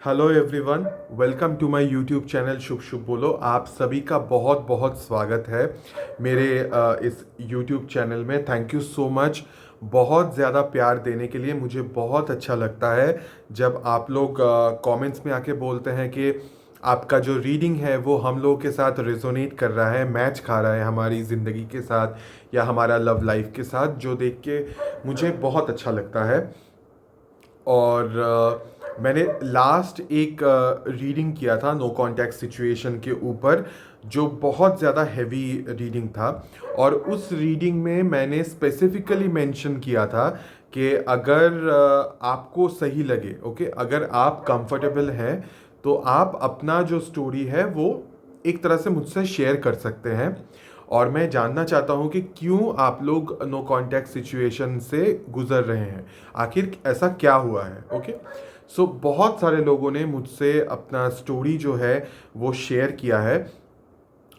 Hello everyone, welcome to my YouTube channel शुभ शुभ बोलो। आप सभी का बहुत बहुत स्वागत है मेरे इस यूट्यूब चैनल में। थैंक यू सो मच बहुत ज़्यादा प्यार देने के लिए। मुझे बहुत अच्छा लगता है जब आप लोग कमेंट्स में आके बोलते हैं कि आपका जो रीडिंग है वो हम लोगों के साथ रेजोनेट कर रहा है, मैच खा रहा है हमारी ज़िंदगी के साथ या हमारा लव लाइफ के साथ, जो देख के मुझे बहुत अच्छा लगता है। और मैंने लास्ट एक रीडिंग किया था नो कॉन्टैक्ट सिचुएशन के ऊपर, जो बहुत ज़्यादा हैवी रीडिंग था। और उस रीडिंग में मैंने स्पेसिफिकली मेंशन किया था कि अगर आपको सही लगे, ओके, अगर आप कंफर्टेबल हैं तो आप अपना जो स्टोरी है वो एक तरह से मुझसे शेयर कर सकते हैं। और मैं जानना चाहता हूँ कि क्यों आप लोग नो कांटेक्ट सिचुएशन से गुजर रहे हैं, आखिर ऐसा क्या हुआ है। ओके, सो बहुत सारे लोगों ने मुझसे अपना स्टोरी जो है वो शेयर किया है।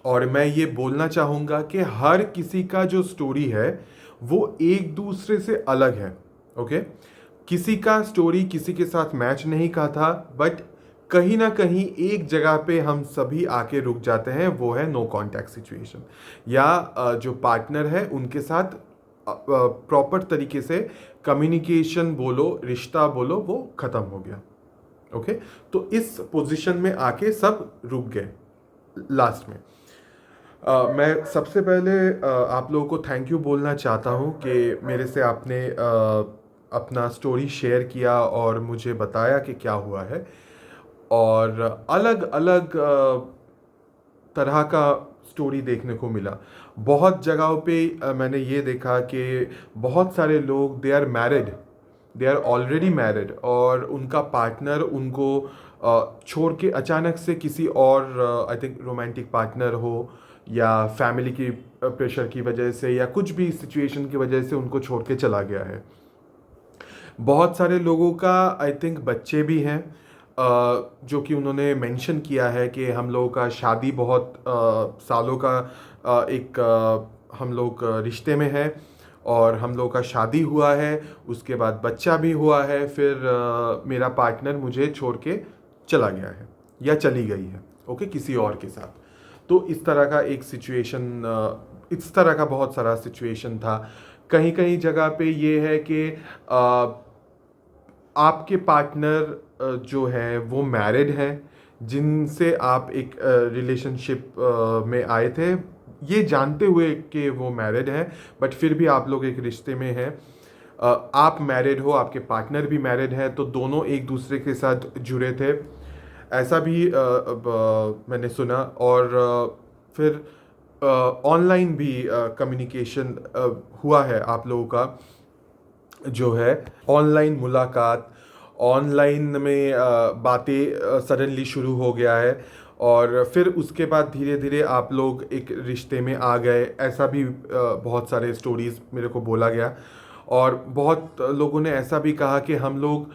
और मैं ये बोलना चाहूँगा कि हर किसी का जो स्टोरी है वो एक दूसरे से अलग है। ओके, किसी का स्टोरी किसी के साथ मैच नहीं का था, बट कहीं ना कहीं एक जगह पे हम सभी आके रुक जाते हैं, वो है नो कांटेक्ट सिचुएशन। या जो पार्टनर है उनके साथ प्रॉपर तरीके से कम्युनिकेशन बोलो, रिश्ता बोलो, वो ख़त्म हो गया। ओके, तो इस पोजीशन में आके सब रुक गए लास्ट में। मैं सबसे पहले आप लोगों को थैंक यू बोलना चाहता हूँ कि मेरे से आपने अपना स्टोरी शेयर किया और मुझे बताया कि क्या हुआ है। और अलग अलग तरह का स्टोरी देखने को मिला। बहुत जगहों पे मैंने ये देखा कि बहुत सारे लोग they are married, they are already married, और उनका पार्टनर उनको छोड़ के अचानक से किसी और, आई थिंक रोमांटिक पार्टनर हो या फैमिली की प्रेशर की वजह से या कुछ भी सिचुएशन की वजह से उनको छोड़ के चला गया है। बहुत सारे लोगों का आई थिंक बच्चे भी हैं, जो कि उन्होंने मेंशन किया है कि हम लोगों का शादी बहुत सालों का एक हम लोग रिश्ते में है, और हम लोगों का शादी हुआ है, उसके बाद बच्चा भी हुआ है, फिर मेरा पार्टनर मुझे छोड़ के चला गया है या चली गई है, ओके, किसी और के साथ। तो इस तरह का एक सिचुएशन, इस तरह का बहुत सारा सिचुएशन था। कहीं कहीं जगह पे ये है कि आपके पार्टनर जो है वो मैरिड हैं, जिनसे आप एक रिलेशनशिप में आए थे ये जानते हुए कि वो मैरिड हैं, बट फिर भी आप लोग एक रिश्ते में हैं। आप मैरिड हो, आपके पार्टनर भी मैरिड है, तो दोनों एक दूसरे के साथ जुड़े थे, ऐसा भी मैंने सुना। और फिर ऑनलाइन भी कम्युनिकेशन हुआ है आप लोगों का, जो है ऑनलाइन मुलाकात, ऑनलाइन में बातें सडनली शुरू हो गया है। और फिर उसके बाद धीरे धीरे आप लोग एक रिश्ते में आ गए, ऐसा भी बहुत सारे स्टोरीज मेरे को बोला गया। और बहुत लोगों ने ऐसा भी कहा कि हम लोग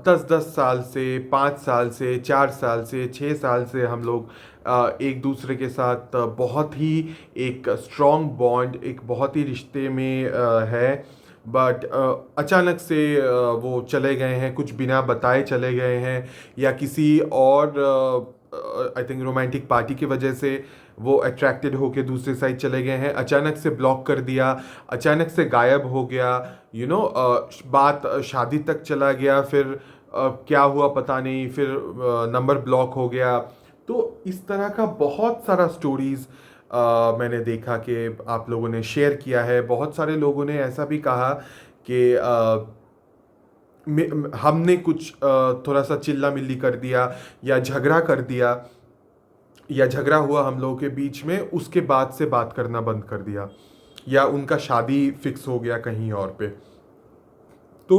10-10 साल से, 5 साल से, 4 साल से, 6 साल से हम लोग एक दूसरे के साथ बहुत ही एक स्ट्रॉन्ग बॉन्ड, एक बहुत ही रिश्ते में है, बट अचानक से वो चले गए हैं, कुछ बिना बताए चले गए हैं, या किसी और आई थिंक रोमांटिक पार्टी की वजह से वो अट्रैक्टेड होके दूसरे साइड चले गए हैं, अचानक से ब्लॉक कर दिया, अचानक से गायब हो गया, बात शादी तक चला गया, फिर क्या हुआ पता नहीं, फिर नंबर ब्लॉक हो गया। तो इस तरह का बहुत सारा स्टोरीज मैंने देखा कि आप लोगों ने शेयर किया है। बहुत सारे लोगों ने ऐसा भी कहा कि हमने कुछ थोड़ा सा चिल्ला मिल्ली कर दिया या झगड़ा कर दिया, या झगड़ा हुआ हम लोगों के बीच में, उसके बाद से बात करना बंद कर दिया, या उनका शादी फिक्स हो गया कहीं और पे। तो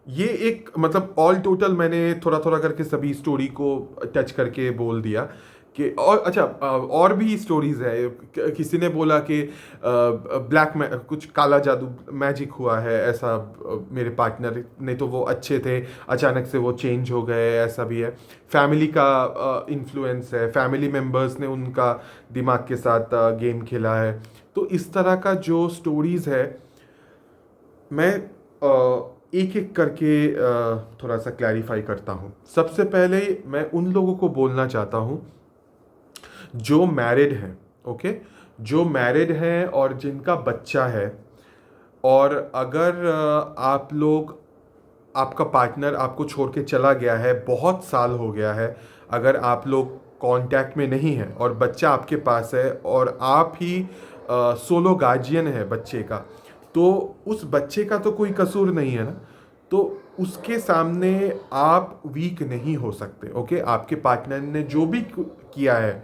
ये एक मतलब ऑल टोटल मैंने थोड़ा थोड़ा करके सभी स्टोरी को टच करके बोल दिया कि, और अच्छा, और भी स्टोरीज है। किसी ने बोला कि ब्लैक कुछ काला जादू मैजिक हुआ है, ऐसा मेरे पार्टनर ने, तो वो अच्छे थे, अचानक से वो चेंज हो गए, ऐसा भी है। फैमिली का इन्फ्लुएंस है, फैमिली मेम्बर्स ने उनका दिमाग के साथ गेम खेला है। तो इस तरह का जो स्टोरीज है, मैं एक एक करके थोड़ा सा क्लैरिफाई करता हूँ। सबसे पहले मैं उन लोगों को बोलना चाहता हूँ जो मैरिड हैं, ओके, जो मैरिड हैं और जिनका बच्चा है, और अगर आप लोग, आपका पार्टनर आपको छोड़ के चला गया है, बहुत साल हो गया है, अगर आप लोग कांटेक्ट में नहीं हैं और बच्चा आपके पास है और आप ही सोलो गार्जियन है बच्चे का, तो उस बच्चे का तो कोई कसूर नहीं है ना, तो उसके सामने आप वीक नहीं हो सकते। ओके, आपके पार्टनर ने जो भी किया है,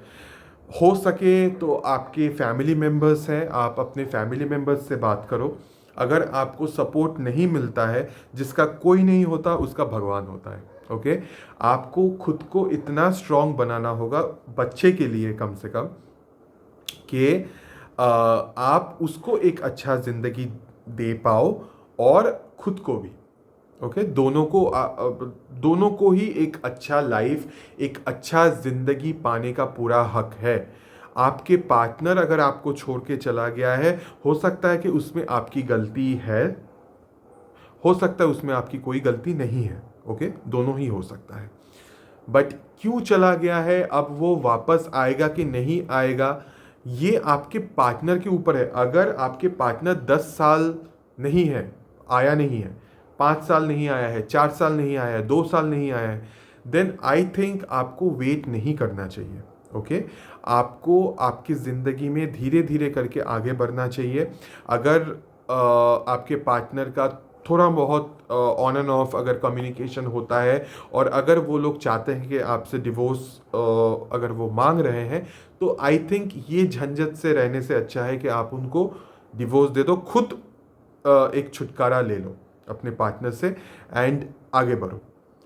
हो सके तो आपके फैमिली मेम्बर्स हैं, आप अपने फैमिली मेम्बर्स से बात करो। अगर आपको सपोर्ट नहीं मिलता है, जिसका कोई नहीं होता उसका भगवान होता है। ओके, आपको खुद को इतना स्ट्रांग बनाना होगा बच्चे के लिए कम से कम, कि आप उसको एक अच्छा ज़िंदगी दे पाओ और खुद को भी। ओके, दोनों को ही एक अच्छा लाइफ, एक अच्छा ज़िंदगी पाने का पूरा हक है। आपके पार्टनर अगर आपको छोड़ के चला गया है, हो सकता है कि उसमें आपकी गलती है, हो सकता है उसमें आपकी कोई गलती नहीं है। ओके, दोनों ही हो सकता है, बट क्यों चला गया है, अब वो वापस आएगा कि नहीं आएगा, ये आपके पार्टनर के ऊपर है। अगर आपके पार्टनर 10 साल नहीं है, आया नहीं है, 5 साल नहीं आया है, 4 साल नहीं आया है, 2 साल नहीं आया है, देन आई थिंक आपको वेट नहीं करना चाहिए। ओके, आपको आपकी ज़िंदगी में धीरे धीरे करके आगे बढ़ना चाहिए। अगर आपके पार्टनर का थोड़ा बहुत ऑन एंड ऑफ अगर कम्युनिकेशन होता है, और अगर वो लोग चाहते हैं कि आपसे डिवोर्स अगर वो मांग रहे हैं, तो आई थिंक ये झंझट से रहने से अच्छा है कि आप उनको डिवोर्स दे दो, खुद एक छुटकारा ले लो अपने पार्टनर से, एंड आगे बढ़ो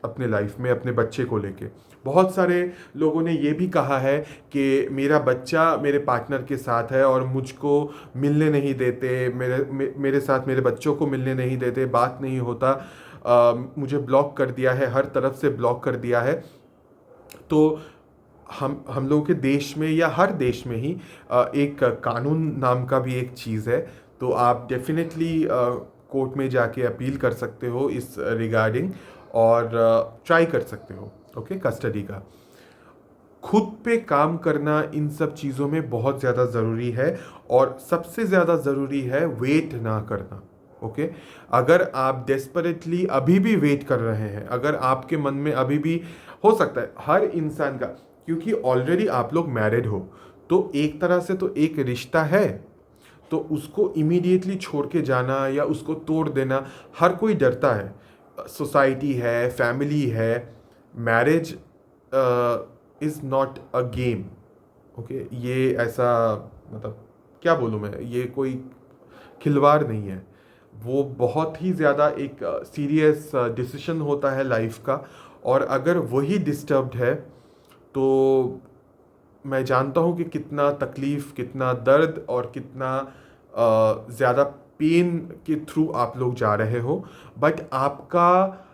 अपने लाइफ में अपने बच्चे को लेके। बहुत सारे लोगों ने ये भी कहा है कि मेरा बच्चा मेरे पार्टनर के साथ है और मुझको मिलने नहीं देते, मेरे साथ मेरे बच्चों को मिलने नहीं देते, बात नहीं होता, मुझे ब्लॉक कर दिया है, हर तरफ से ब्लॉक कर दिया है। तो हम लोगों के देश में या हर देश में ही एक कानून नाम का भी एक चीज़ है, तो आप डेफिनेटली कोर्ट में जाके अपील कर सकते हो इस रिगार्डिंग, और ट्राई कर सकते हो। ओके, कस्टडी का खुद पे काम करना इन सब चीज़ों में बहुत ज़्यादा ज़रूरी है, और सबसे ज़्यादा ज़रूरी है वेट ना करना। ओके, अगर आप डेस्परेटली अभी भी वेट कर रहे हैं, अगर आपके मन में अभी भी, हो सकता है हर इंसान का, क्योंकि ऑलरेडी आप लोग मैरिड हो, तो एक तरह से तो एक रिश्ता है, तो उसको इमीडिएटली छोड़ के जाना या उसको तोड़ देना, हर कोई डरता है। सोसाइटी है, फैमिली है, marriage is not a game. Okay, ये ऐसा, मतलब क्या बोलूँ मैं, ये कोई खिलवाड़ नहीं है, वो बहुत ही ज़्यादा एक सीरियस डिसीजन होता है लाइफ का, और अगर वही डिस्टर्ब्ड है, तो मैं जानता हूँ कि कितना तकलीफ़, कितना दर्द और कितना ज़्यादा पेन के थ्रू आप लोग जा रहे हो, बट आपका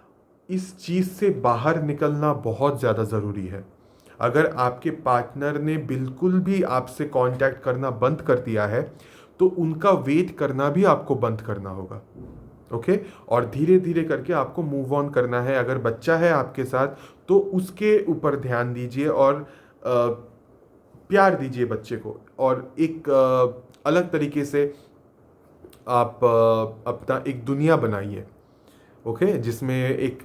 इस चीज़ से बाहर निकलना बहुत ज़्यादा ज़रूरी है। अगर आपके पार्टनर ने बिल्कुल भी आपसे कांटेक्ट करना बंद कर दिया है, तो उनका वेट करना भी आपको बंद करना होगा। ओके, और धीरे धीरे करके आपको मूव ऑन करना है। अगर बच्चा है आपके साथ, तो उसके ऊपर ध्यान दीजिए और प्यार दीजिए बच्चे को, और एक अलग तरीके से आप अपना एक दुनिया बनाइए। ओके, जिसमें एक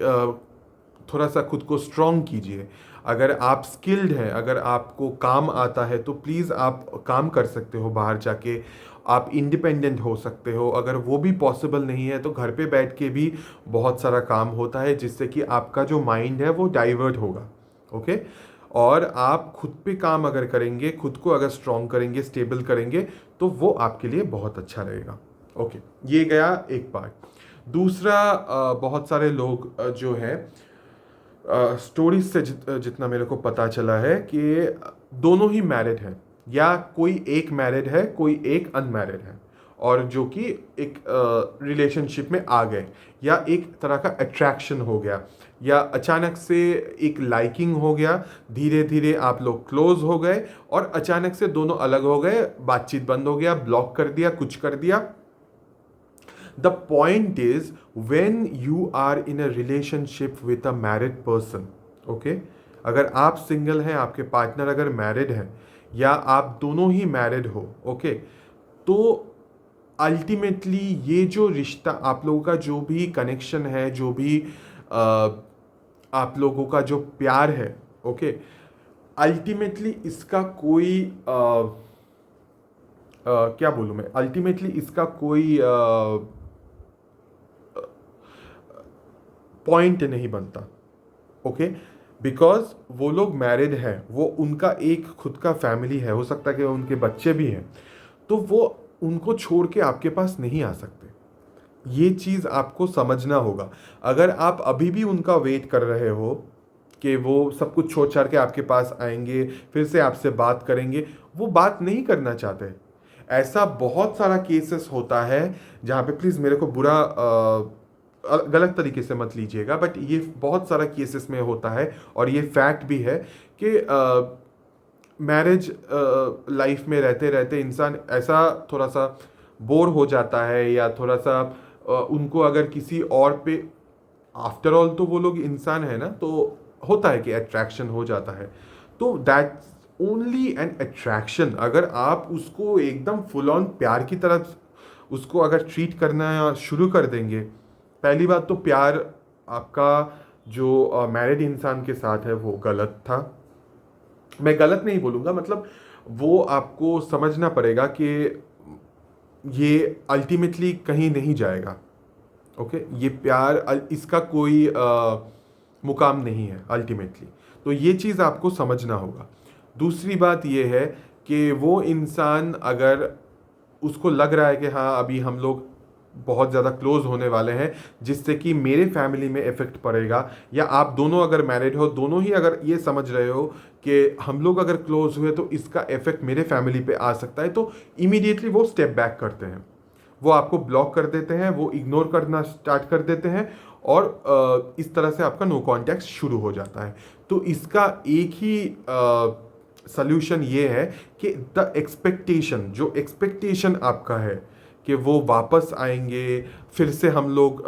थोड़ा सा खुद को स्ट्रॉन्ग कीजिए। अगर आप स्किल्ड हैं, अगर आपको काम आता है, तो प्लीज़ आप काम कर सकते हो बाहर जाके, आप इंडिपेंडेंट हो सकते हो। अगर वो भी पॉसिबल नहीं है, तो घर पे बैठ के भी बहुत सारा काम होता है, जिससे कि आपका जो माइंड है वो डाइवर्ट होगा। ओके, और आप खुद पे काम अगर करेंगे, खुद को अगर स्ट्रॉन्ग करेंगे, स्टेबल करेंगे, तो वो आपके लिए बहुत अच्छा रहेगा। ओके, ये गया एक पार्ट। दूसरा, बहुत सारे लोग जो हैं, स्टोरीज से जितना मेरे को पता चला है कि दोनों ही मैरिड हैं, या कोई एक मैरिड है, कोई एक अनमैरिड है, और जो कि एक रिलेशनशिप में आ गए, या एक तरह का अट्रैक्शन हो गया, या अचानक से एक लाइकिंग हो गया, धीरे धीरे आप लोग क्लोज हो गए, और अचानक से दोनों अलग हो गए, बातचीत बंद हो गया, ब्लॉक कर दिया, कुछ कर दिया, the point is when you are in a relationship with a married person, okay, अगर आप सिंगल हैं, आपके पार्टनर अगर मैरिड है या आप दोनों ही मैरिड हो, ओके, तो अल्टीमेटली ये जो रिश्ता आप लोगों का, जो भी कनेक्शन है, जो भी आप लोगों का जो प्यार है, ओके, अल्टीमेटली इसका कोई क्या बोलूँ मैं, अल्टीमेटली इसका कोई पॉइंट नहीं बनता, ओके, बिकॉज वो लोग मैरिड है, वो उनका एक खुद का फैमिली है, हो सकता है कि उनके बच्चे भी हैं, तो वो उनको छोड़ के आपके पास नहीं आ सकते। ये चीज़ आपको समझना होगा। अगर आप अभी भी उनका वेट कर रहे हो कि वो सब कुछ छोड़ छाड़ के आपके पास आएंगे, फिर से आपसे बात करेंगे, वो बात नहीं करना चाहते। ऐसा बहुत सारा केसेस होता है जहाँ पे, प्लीज़ मेरे को बुरा गलत तरीके से मत लीजिएगा, बट ये बहुत सारा केसेस में होता है और ये फैक्ट भी है कि मैरिज लाइफ में रहते रहते इंसान ऐसा थोड़ा सा बोर हो जाता है, या थोड़ा सा उनको अगर किसी और पे, आफ्टर ऑल तो वो लोग इंसान है ना, तो होता है कि अट्रैक्शन हो जाता है। तो दैट्स ओनली एन अट्रैक्शन। अगर आप उसको एकदम फुल ऑन प्यार की तरफ उसको अगर ट्रीट करना शुरू कर देंगे, पहली बात तो प्यार आपका जो मैरिड इंसान के साथ है वो गलत था। मैं गलत नहीं बोलूँगा, मतलब वो आपको समझना पड़ेगा कि ये अल्टीमेटली कहीं नहीं जाएगा, ओके, ये प्यार इसका कोई मुकाम नहीं है अल्टीमेटली। तो ये चीज़ आपको समझना होगा। दूसरी बात ये है कि वो इंसान अगर उसको लग रहा है कि हाँ अभी हम लोग बहुत ज़्यादा क्लोज होने वाले हैं जिससे कि मेरे फैमिली में इफेक्ट पड़ेगा, या आप दोनों अगर मैरिड हो, दोनों ही अगर ये समझ रहे हो कि हम लोग अगर क्लोज हुए तो इसका इफेक्ट मेरे फैमिली पे आ सकता है, तो इमीडिएटली वो स्टेप बैक करते हैं, वो आपको ब्लॉक कर देते हैं, वो इग्नोर करना स्टार्ट कर देते हैं, और इस तरह से आपका नो कॉन्टैक्ट शुरू हो जाता है। तो इसका एक ही सल्यूशन ये है कि द एक्सपेक्टेशन, जो एक्सपेक्टेशन आपका है कि वो वापस आएंगे, फिर से हम लोग,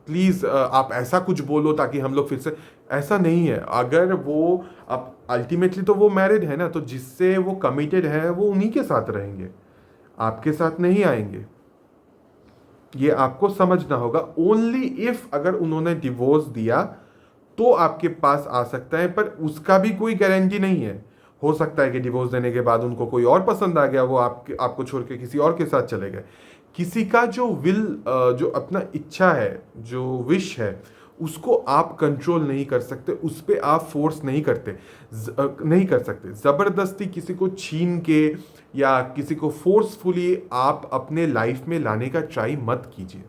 प्लीज़ आप ऐसा कुछ बोलो ताकि हम लोग फिर से, ऐसा नहीं है। अगर वो आप अल्टीमेटली तो वो मैरिड है ना, तो जिससे वो कमिटेड है वो उन्हीं के साथ रहेंगे, आपके साथ नहीं आएंगे। ये आपको समझना होगा। ओनली इफ अगर उन्होंने डिवोर्स दिया तो आपके पास आ सकता है, पर उसका भी कोई गारंटी नहीं है। हो सकता है कि डिवोर्स देने के बाद उनको कोई और पसंद आ गया, वो आपको छोड़ के किसी और के साथ चले गए। किसी का जो जो अपना इच्छा है, जो विश है, उसको आप कंट्रोल नहीं कर सकते, उस पर आप फोर्स नहीं करते, नहीं कर सकते। ज़बरदस्ती किसी को छीन के या किसी को फोर्सफुली आप अपने लाइफ में लाने का ट्राई मत कीजिए।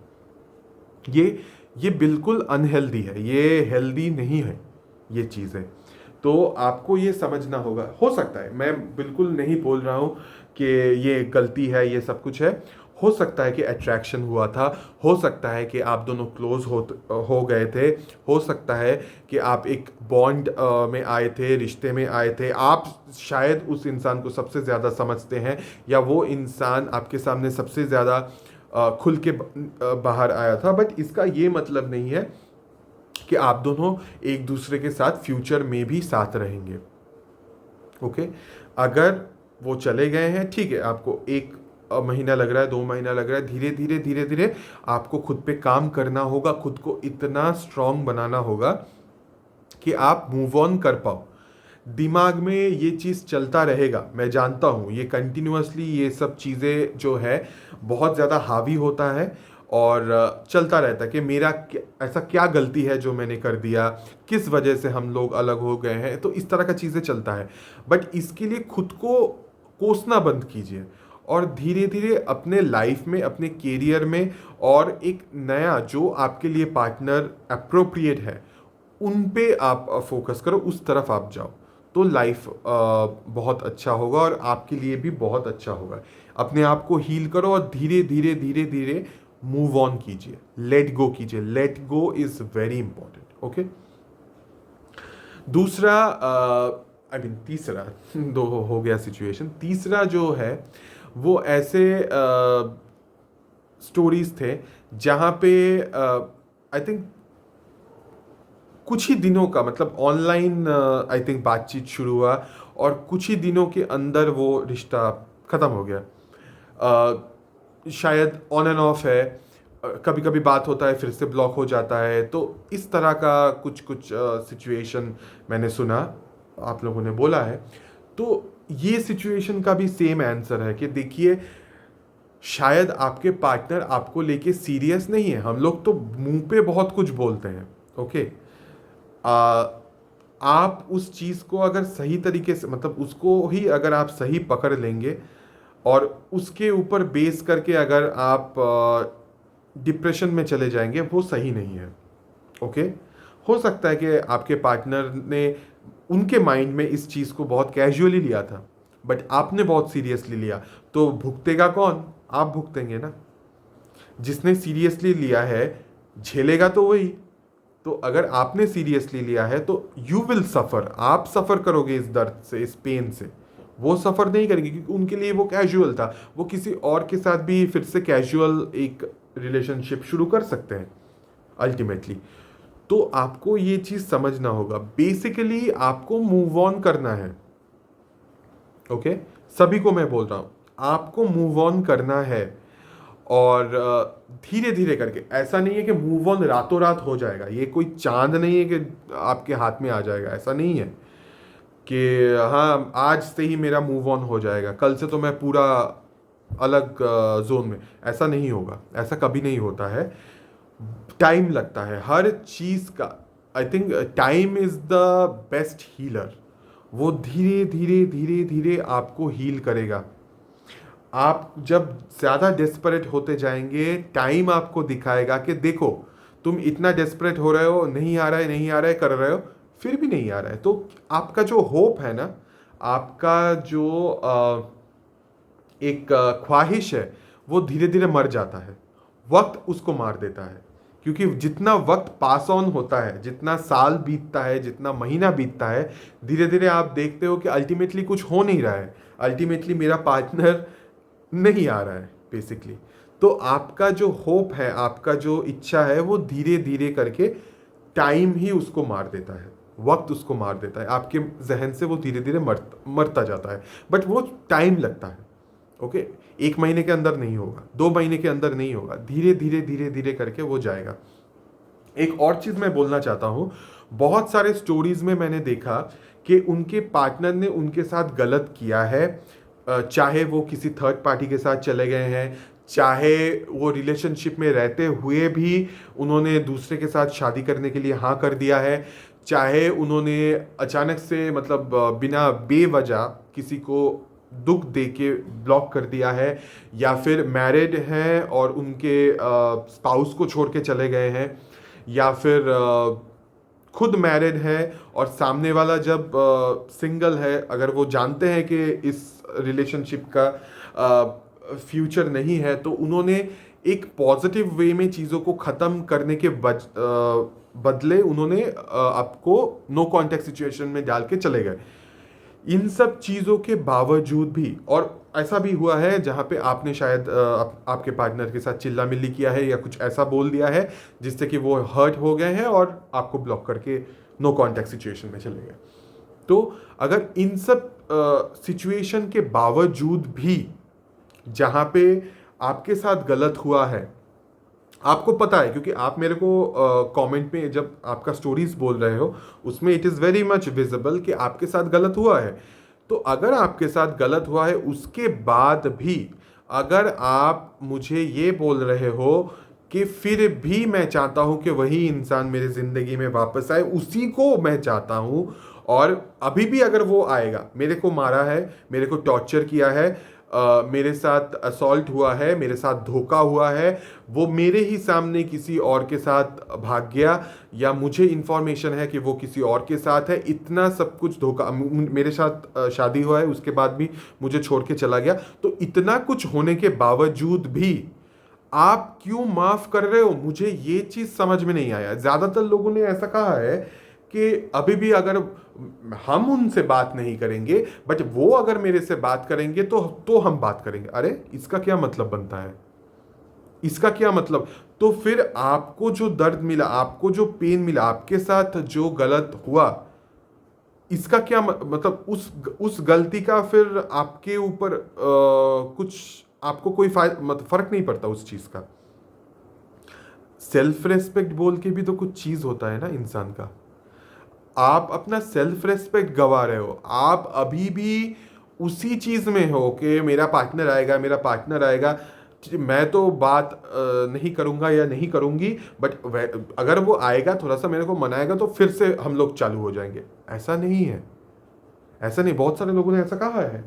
ये बिल्कुल अनहेल्दी है, ये हेल्दी नहीं है ये चीज़ें। तो आपको ये समझना होगा। हो सकता है, मैं बिल्कुल नहीं बोल रहा हूँ कि ये गलती है, ये सब कुछ है। हो सकता है कि अट्रैक्शन हुआ था, हो सकता है कि आप दोनों क्लोज हो गए थे, हो सकता है कि आप एक बॉन्ड में आए थे, रिश्ते में आए थे, आप शायद उस इंसान को सबसे ज़्यादा समझते हैं, या वो इंसान आपके सामने सबसे ज़्यादा खुल के बाहर आया था। बट इसका ये मतलब नहीं है कि आप दोनों एक दूसरे के साथ फ्यूचर में भी साथ रहेंगे, ओके। अगर वो चले गए हैं, ठीक है, आपको एक महीना लग रहा है, 2 महीना लग रहा है, धीरे धीरे धीरे धीरे आपको खुद पे काम करना होगा, खुद को इतना स्ट्रांग बनाना होगा कि आप मूव ऑन कर पाओ। दिमाग में ये चीज़ चलता रहेगा, मैं जानता हूँ, ये कंटिन्यूअसली ये सब चीज़ें जो है बहुत ज़्यादा हावी होता है, और चलता रहता है कि मेरा ऐसा क्या गलती है जो मैंने कर दिया, किस वजह से हम लोग अलग हो गए हैं, तो इस तरह का चीज़ें चलता है। बट इसके लिए खुद को कोसना बंद कीजिए, और धीरे धीरे अपने लाइफ में, अपने कैरियर में, और एक नया जो आपके लिए पार्टनर अप्रोप्रिएट है उन पे आप फोकस करो, उस तरफ आप जाओ, तो लाइफ बहुत अच्छा होगा और आपके लिए भी बहुत अच्छा होगा। अपने आप को हील करो और धीरे धीरे धीरे धीरे मूव ऑन कीजिए, लेट गो कीजिए। Let go is very important, okay. दूसरा, आई मीन तीसरा, दो हो गया सिचुएशन, तीसरा जो है वो ऐसे स्टोरीज थे जहाँ पे आई थिंक कुछ ही दिनों का, मतलब ऑनलाइन आई थिंक बातचीत शुरू हुआ और कुछ ही दिनों के अंदर वो रिश्ता ख़त्म हो गया। शायद ऑन एंड ऑफ है, कभी कभी बात होता है फिर से ब्लॉक हो जाता है। तो इस तरह का कुछ कुछ सिचुएशन मैंने सुना, आप लोगों ने बोला है। तो ये सिचुएशन का भी सेम आंसर है कि देखिए, शायद आपके पार्टनर आपको लेके सीरियस नहीं है। हम लोग तो मुंह पे बहुत कुछ बोलते हैं, ओके। आप उस चीज़ को अगर सही तरीके से, मतलब उसको ही अगर आप सही पकड़ लेंगे और उसके ऊपर बेस करके अगर आप डिप्रेशन में चले जाएंगे, वो सही नहीं है, ओके। हो सकता है कि आपके पार्टनर ने उनके माइंड में इस चीज़ को बहुत कैजुअली लिया था, बट आपने बहुत सीरियसली लिया, तो भुगतेगा कौन? आप भुगतेंगे ना। जिसने सीरियसली लिया है झेलेगा तो वही। तो अगर आपने सीरियसली लिया है तो यू विल सफ़र, आप सफ़र करोगे इस दर्द से, इस पेन से। वो सफ़र नहीं करेंगे क्योंकि उनके लिए वो कैजुअल था। वो किसी और के साथ भी फिर से कैजुअल एक रिलेशनशिप शुरू कर सकते हैं अल्टीमेटली। तो आपको ये चीज़ समझना होगा, बेसिकली आपको मूव ऑन करना है, ओके। सभी को मैं बोल रहा हूँ, आपको मूव ऑन करना है। और धीरे धीरे करके, ऐसा नहीं है कि मूव ऑन रातों रात हो जाएगा। ये कोई चांद नहीं है कि आपके हाथ में आ जाएगा। ऐसा नहीं है कि हाँ आज से ही मेरा मूव ऑन हो जाएगा, कल से तो मैं पूरा अलग जोन में। ऐसा नहीं होगा, ऐसा कभी नहीं होता है। टाइम लगता है हर चीज़ का। I think time is the best healer. वो धीरे धीरे धीरे धीरे आपको हील करेगा। आप जब ज़्यादा डेस्परेट होते जाएंगे, टाइम आपको दिखाएगा कि देखो तुम इतना डेस्परेट हो रहे हो, नहीं आ रहा है, नहीं आ रहा है, कर रहे हो, फिर भी नहीं आ रहा है। तो आपका जो होप है ना, आपका जो एक ख्वाहिश है, वो धीरे धीरे मर जाता है। वक्त उसको मार देता है। क्योंकि जितना वक्त पास ऑन होता है, जितना साल बीतता है, जितना महीना बीतता है, धीरे धीरे आप देखते हो कि अल्टीमेटली कुछ हो नहीं रहा है। अल्टीमेटली मेरा पार्टनर नहीं आ रहा है बेसिकली। तो आपका जो होप है, आपका जो इच्छा है, वो धीरे धीरे करके टाइम ही उसको मार देता है, वक्त उसको मार देता है। आपके जहन से वो धीरे धीरे मरता जाता है। बट वो टाइम लगता है, ओके। 1 महीने के अंदर नहीं होगा, 2 महीने के अंदर नहीं होगा, धीरे धीरे धीरे धीरे करके वो जाएगा। एक और चीज़ मैं बोलना चाहता हूँ, बहुत सारे स्टोरीज में मैंने देखा कि उनके पार्टनर ने उनके साथ गलत किया है। चाहे वो किसी थर्ड पार्टी के साथ चले गए हैं, चाहे वो रिलेशनशिप में रहते हुए भी उन्होंने दूसरे के साथ शादी करने के लिए हाँ कर दिया है, चाहे उन्होंने अचानक से, मतलब बिना बेवजह किसी को दुख दे के ब्लॉक कर दिया है, या फिर मैरिड हैं और उनके स्पाउस को छोड़ के चले गए हैं, या फिर खुद मैरिड है और सामने वाला जब सिंगल है, अगर वो जानते हैं कि इस रिलेशनशिप का फ्यूचर नहीं है, तो उन्होंने एक पॉजिटिव वे में चीज़ों को ख़त्म करने के बदले उन्होंने आपको नो कॉन्टेक्ट सिचुएशन में डाल के चले गए। इन सब चीज़ों के बावजूद भी, और ऐसा भी हुआ है जहाँ पे आपने शायद आपके पार्टनर के साथ चिल्ला मिल्ली किया है या कुछ ऐसा बोल दिया है जिससे कि वो हर्ट हो गए हैं और आपको ब्लॉक करके नो कॉन्टैक्ट सिचुएशन में चले गए। तो अगर इन सब सिचुएशन के बावजूद भी जहाँ पे आपके साथ गलत हुआ है, आपको पता है, क्योंकि आप मेरे को कमेंट में जब आपका स्टोरीज बोल रहे हो उसमें it is very much visible कि आपके साथ गलत हुआ है। तो अगर आपके साथ गलत हुआ है उसके बाद भी अगर आप मुझे ये बोल रहे हो कि फिर भी मैं चाहता हूँ कि वही इंसान मेरे ज़िंदगी में वापस आए, उसी को मैं चाहता हूँ, और अभी भी अगर वो आएगा, मेरे को मारा है, मेरे को टॉर्चर किया है, मेरे साथ असॉल्ट हुआ है, मेरे साथ धोखा हुआ है, वो मेरे ही सामने किसी और के साथ भाग गया, या मुझे इन्फॉर्मेशन है कि वो किसी और के साथ है, इतना सब कुछ धोखा, मेरे साथ शादी हुआ है उसके बाद भी मुझे छोड़ के चला गया, तो इतना कुछ होने के बावजूद भी आप क्यों माफ़ कर रहे हो? मुझे ये चीज़ समझ में नहीं आया। ज़्यादातर लोगों ने ऐसा कहा है कि अभी भी अगर हम उनसे बात नहीं करेंगे बट वो अगर मेरे से बात करेंगे तो हम बात करेंगे। अरे इसका क्या मतलब बनता है? इसका क्या मतलब? तो फिर आपको जो दर्द मिला, आपको जो पेन मिला, आपके साथ जो गलत हुआ, इसका क्या मतलब? उस गलती का फिर आपके ऊपर कुछ आपको कोई फायदा मतलब फर्क नहीं पड़ता उस चीज का। सेल्फ रेस्पेक्ट बोल के भी तो कुछ चीज होता है ना इंसान का। आप अपना सेल्फ रेस्पेक्ट गवा रहे हो, आप अभी भी उसी चीज में हो कि मेरा पार्टनर आएगा, मेरा पार्टनर आएगा, मैं तो बात नहीं करूंगा या नहीं करूंगी, बट अगर वो आएगा थोड़ा सा मेरे को मनाएगा तो फिर से हम लोग चालू हो जाएंगे। ऐसा नहीं है, ऐसा नहीं। बहुत सारे लोगों ने ऐसा कहा है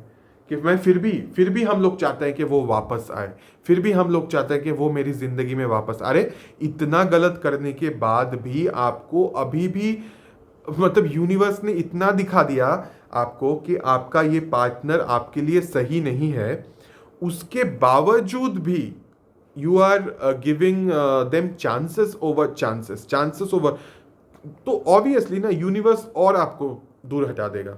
कि मैं फिर भी हम लोग चाहते हैं कि वो वापस आए, फिर भी हम लोग चाहते हैं कि वो मेरी जिंदगी में वापस। अरे इतना गलत करने के बाद भी आपको अभी भी मतलब यूनिवर्स ने इतना दिखा दिया आपको कि आपका ये पार्टनर आपके लिए सही नहीं है, उसके बावजूद भी you are giving them chances over. तो ऑब्वियसली ना यूनिवर्स और आपको दूर हटा देगा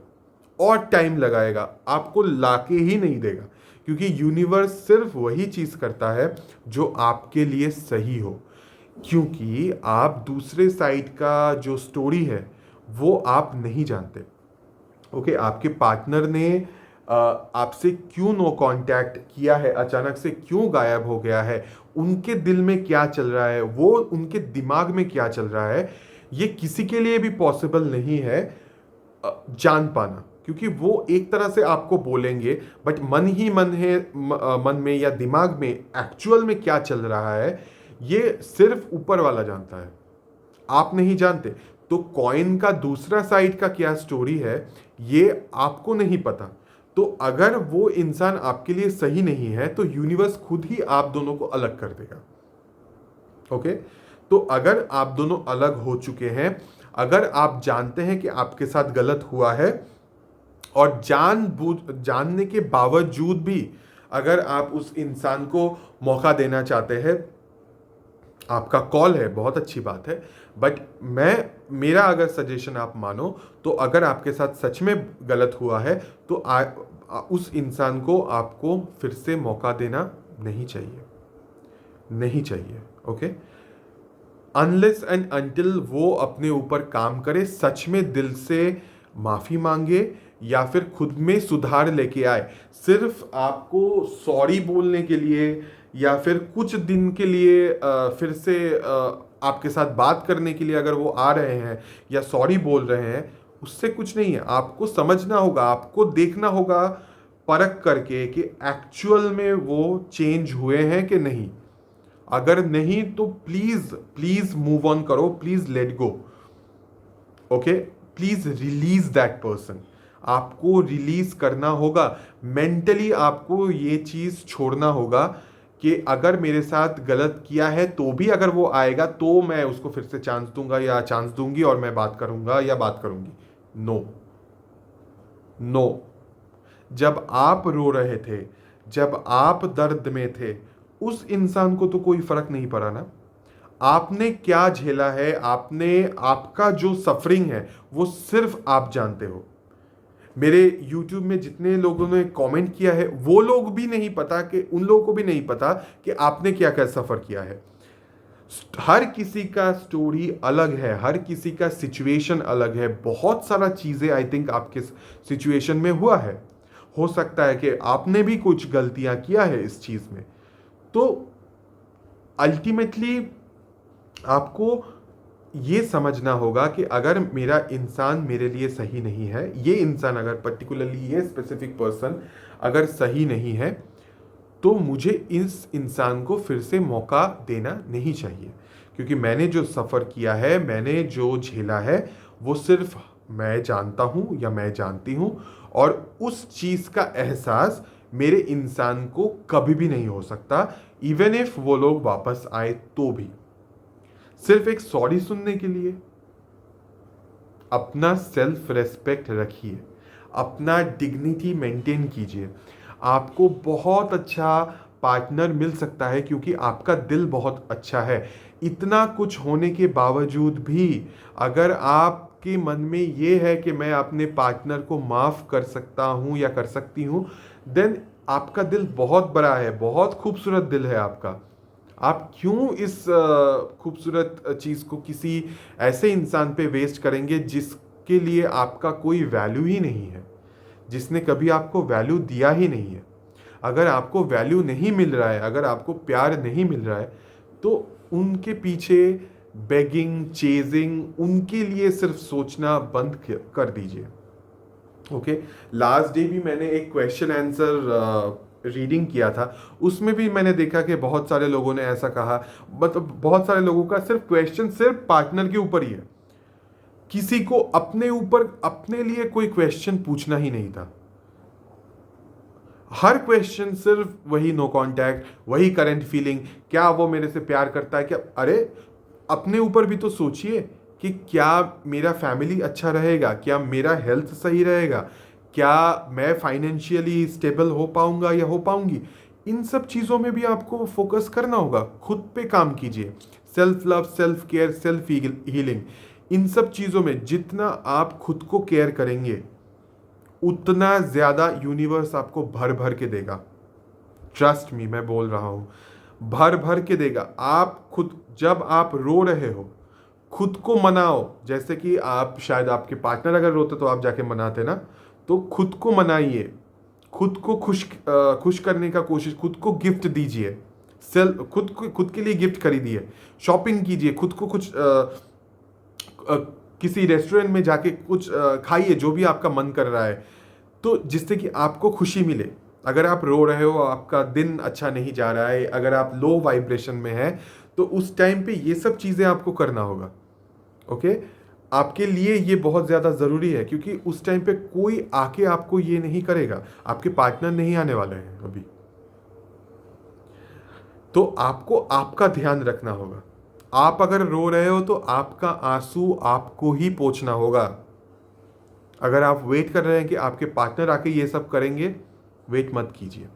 और टाइम लगाएगा, आपको लाके ही नहीं देगा, क्योंकि यूनिवर्स सिर्फ वही चीज करता है जो आपके लिए सही हो। क्योंकि आप दूसरे साइड का जो स्टोरी है वो आप नहीं जानते। ओके, आपके पार्टनर ने आपसे क्यों नो कांटेक्ट किया है, अचानक से क्यों गायब हो गया है, उनके दिल में क्या चल रहा है, वो उनके दिमाग में क्या चल रहा है, ये किसी के लिए भी पॉसिबल नहीं है जान पाना। क्योंकि वो एक तरह से आपको बोलेंगे, बट मन ही मन है, मन में या दिमाग में एक्चुअल में क्या चल रहा है ये सिर्फ ऊपर वाला जानता है, आप नहीं जानते। तो कॉइन का दूसरा साइड का क्या स्टोरी है ये आपको नहीं पता। तो अगर वो इंसान आपके लिए सही नहीं है तो यूनिवर्स खुद ही आप दोनों को अलग कर देगा। ओके, तो अगर आप दोनों अलग हो चुके हैं, अगर आप जानते हैं कि आपके साथ गलत हुआ है और जानने के बावजूद भी अगर आप उस इंसान को मौका देना चाहते हैं, आपका कॉल है, बहुत अच्छी बात है। बट मेरा अगर सजेशन आप मानो तो अगर आपके साथ सच में गलत हुआ है तो उस इंसान को आपको फिर से मौका देना नहीं चाहिए, नहीं चाहिए। ओके, अनलेस एंड अनटिल वो अपने ऊपर काम करे, सच में दिल से माफी मांगे या फिर खुद में सुधार लेके आए। सिर्फ आपको सॉरी बोलने के लिए या फिर कुछ दिन के लिए फिर से आपके साथ बात करने के लिए अगर वो आ रहे हैं या सॉरी बोल रहे हैं, उससे कुछ नहीं है। आपको समझना होगा, आपको देखना होगा परख करके कि एक्चुअल में वो चेंज हुए हैं कि नहीं। अगर नहीं तो प्लीज प्लीज मूव ऑन करो, please let go. Okay, please release that person. आपको रिलीज करना होगा, मेंटली आपको ये चीज छोड़ना होगा कि अगर मेरे साथ गलत किया है तो भी अगर वो आएगा तो मैं उसको फिर से चांस दूंगा या चांस दूंगी और मैं बात करूंगा या बात करूंगी। No, no. जब आप रो रहे थे, जब आप दर्द में थे, उस इंसान को तो कोई फर्क नहीं पड़ा ना। आपने क्या झेला है, आपका जो सफरिंग है वो सिर्फ आप जानते हो। मेरे YouTube में जितने लोगों ने कमेंट किया है वो लोग भी नहीं पता कि उन लोगों को भी नहीं पता कि आपने क्या क्या सफर किया है। हर किसी का स्टोरी अलग है, हर किसी का सिचुएशन अलग है। बहुत सारा चीजें आई थिंक आपके सिचुएशन में हुआ है। हो सकता है कि आपने भी कुछ गलतियां किया है इस चीज में। तो अल्टीमेटली आपको ये समझना होगा कि अगर मेरा इंसान मेरे लिए सही नहीं है, ये इंसान अगर पर्टिकुलरली ये स्पेसिफिक पर्सन अगर सही नहीं है, तो मुझे इस इंसान को फिर से मौका देना नहीं चाहिए। क्योंकि मैंने जो सफ़र किया है, मैंने जो झेला है, वो सिर्फ मैं जानता हूँ या मैं जानती हूँ, और उस चीज़ का एहसास मेरे इंसान को कभी भी नहीं हो सकता, इवन इफ वो लोग वापस आए तो भी। सिर्फ एक सॉरी सुनने के लिए अपना सेल्फ रेस्पेक्ट रखिए, अपना डिग्निटी मेंटेन कीजिए। आपको बहुत अच्छा पार्टनर मिल सकता है क्योंकि आपका दिल बहुत अच्छा है। इतना कुछ होने के बावजूद भी अगर आपके मन में ये है कि मैं अपने पार्टनर को माफ़ कर सकता हूँ या कर सकती हूँ, देन आपका दिल बहुत बड़ा है, बहुत खूबसूरत दिल है आपका। आप क्यों इस खूबसूरत चीज़ को किसी ऐसे इंसान पे वेस्ट करेंगे जिसके लिए आपका कोई वैल्यू ही नहीं है, जिसने कभी आपको वैल्यू दिया ही नहीं है। अगर आपको वैल्यू नहीं मिल रहा है, अगर आपको प्यार नहीं मिल रहा है, तो उनके पीछे बेगिंग, चेजिंग, उनके लिए सिर्फ सोचना बंद कर दीजिए। ओके, लास्ट डे भी मैंने एक क्वेश्चन आंसर रीडिंग किया था, उसमें भी मैंने देखा कि बहुत सारे लोगों ने ऐसा कहा, मतलब बहुत सारे लोगों का सिर्फ क्वेश्चन सिर्फ पार्टनर के ऊपर ही है, किसी को अपने ऊपर अपने लिए कोई क्वेश्चन पूछना ही नहीं था। हर क्वेश्चन सिर्फ वही नो कांटेक्ट, वही करंट फीलिंग, क्या वो मेरे से प्यार करता है क्या। अरे अपने ऊपर भी तो सोचिए कि क्या मेरा फैमिली अच्छा रहेगा, क्या मेरा हेल्थ सही रहेगा, क्या मैं फाइनेंशियली स्टेबल हो पाऊंगा या हो पाऊंगी। इन सब चीज़ों में भी आपको फोकस करना होगा, खुद पे काम कीजिए। Self love, self care, self healing, इन सब चीज़ों में जितना आप खुद को केयर करेंगे उतना ज़्यादा यूनिवर्स आपको भर भर के देगा। ट्रस्ट मी, मैं बोल रहा हूं, भर भर के देगा। आप खुद, जब आप रो रहे हो, खुद को मनाओ। जैसे कि आप शायद, आपके पार्टनर अगर रोते तो आप जाके मनाते ना, तो खुद को मनाइए, खुद को खुश करने का कोशिश, खुद को गिफ्ट दीजिए। खुद के लिए गिफ्ट खरीदिए, शॉपिंग कीजिए, खुद को कुछ किसी रेस्टोरेंट में जाके कुछ खाइए, जो भी आपका मन कर रहा है, तो जिससे कि आपको खुशी मिले। अगर आप रो रहे हो, आपका दिन अच्छा नहीं जा रहा है, अगर आप लो वाइब्रेशन में है, तो उस टाइम पे ये सब चीज़ें आपको करना होगा। ओके, आपके लिए ये बहुत ज़्यादा ज़रूरी है, क्योंकि उस टाइम पे कोई आके आपको ये नहीं करेगा, आपके पार्टनर नहीं आने वाले हैं अभी। तो आपको आपका ध्यान रखना होगा। आप अगर रो रहे हो तो आपका आंसू आपको ही पोंछना होगा। अगर आप वेट कर रहे हैं कि आपके पार्टनर आके ये सब करेंगे, वेट मत कीजिए।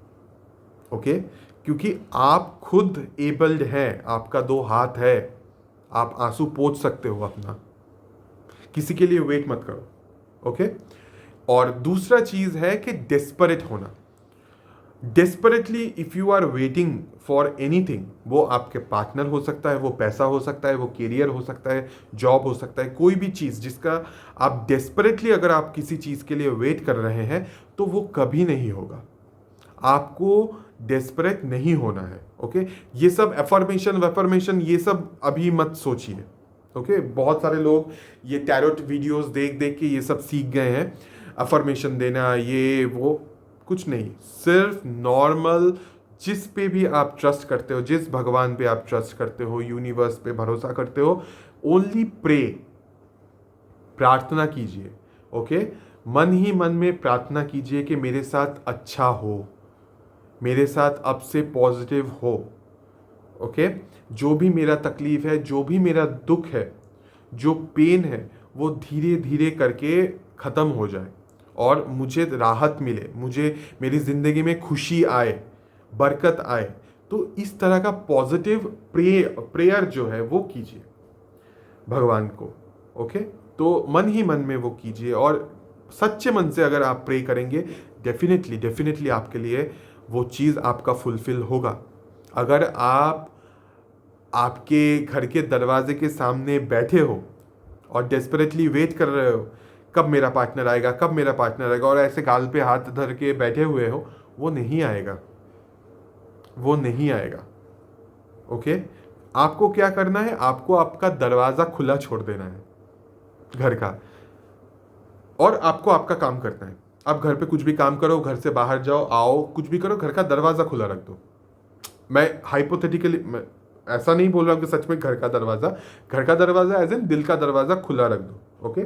ओके, क्योंकि आप खुद एबल्ड हैं, आपका 2 हाथ है, आप आंसू पोंछ सकते हो अपना। किसी के लिए वेट मत करो। ओके, और दूसरा चीज है कि डेस्परेट होना। Desperately if you are waiting for anything, वो आपके पार्टनर हो सकता है, वो पैसा हो सकता है, वो करियर हो सकता है, जॉब हो सकता है, कोई भी चीज़ जिसका आप डेस्परेटली, अगर आप किसी चीज़ के लिए वेट कर रहे हैं, तो वो कभी नहीं होगा। आपको डेस्परेट नहीं होना है। ओके, ये सब एफर्मेशन वेफर्मेशन ये सब अभी मत सोचिए। ओके, बहुत सारे लोग ये टैरोट वीडियोस देख देख के ये सब सीख गए हैं, अफर्मेशन देना, ये वो। कुछ नहीं, सिर्फ नॉर्मल, जिस पे भी आप ट्रस्ट करते हो, जिस भगवान पे आप ट्रस्ट करते हो, यूनिवर्स पे भरोसा करते हो, ओनली प्रे, प्रार्थना कीजिए। ओके, मन ही मन में प्रार्थना कीजिए कि मेरे साथ अच्छा हो, मेरे साथ अब से पॉजिटिव हो। ओके, जो भी मेरा तकलीफ है, जो भी मेरा दुख है, जो पेन है, वो धीरे धीरे करके ख़त्म हो जाए और मुझे राहत मिले, मुझे मेरी ज़िंदगी में खुशी आए, बरकत आए। तो इस तरह का पॉजिटिव प्रेयर जो है वो कीजिए भगवान को। ओके, तो मन ही मन में वो कीजिए, और सच्चे मन से अगर आप प्रे करेंगे, डेफिनेटली आपके लिए वो चीज़ आपका फुलफिल होगा। अगर आप आपके घर के दरवाजे के सामने बैठे हो और डेस्परेटली वेट कर रहे हो, कब मेरा पार्टनर आएगा, कब मेरा पार्टनर आएगा, और ऐसे गाल पे हाथ धर के बैठे हुए हो, वो नहीं आएगा, वो नहीं आएगा। ओके, आपको क्या करना है, आपको आपका दरवाज़ा खुला छोड़ देना है घर का, और आपको आपका काम करना है। आप घर पे कुछ भी काम करो, घर से बाहर जाओ, आओ, कुछ भी करो, घर का दरवाज़ा खुला रख दो। मैं हाइपोथेटिकली ऐसा नहीं बोल रहा हूँ कि सच में घर का दरवाज़ा एज इन दिल का दरवाज़ा खुला रख दो। ओके,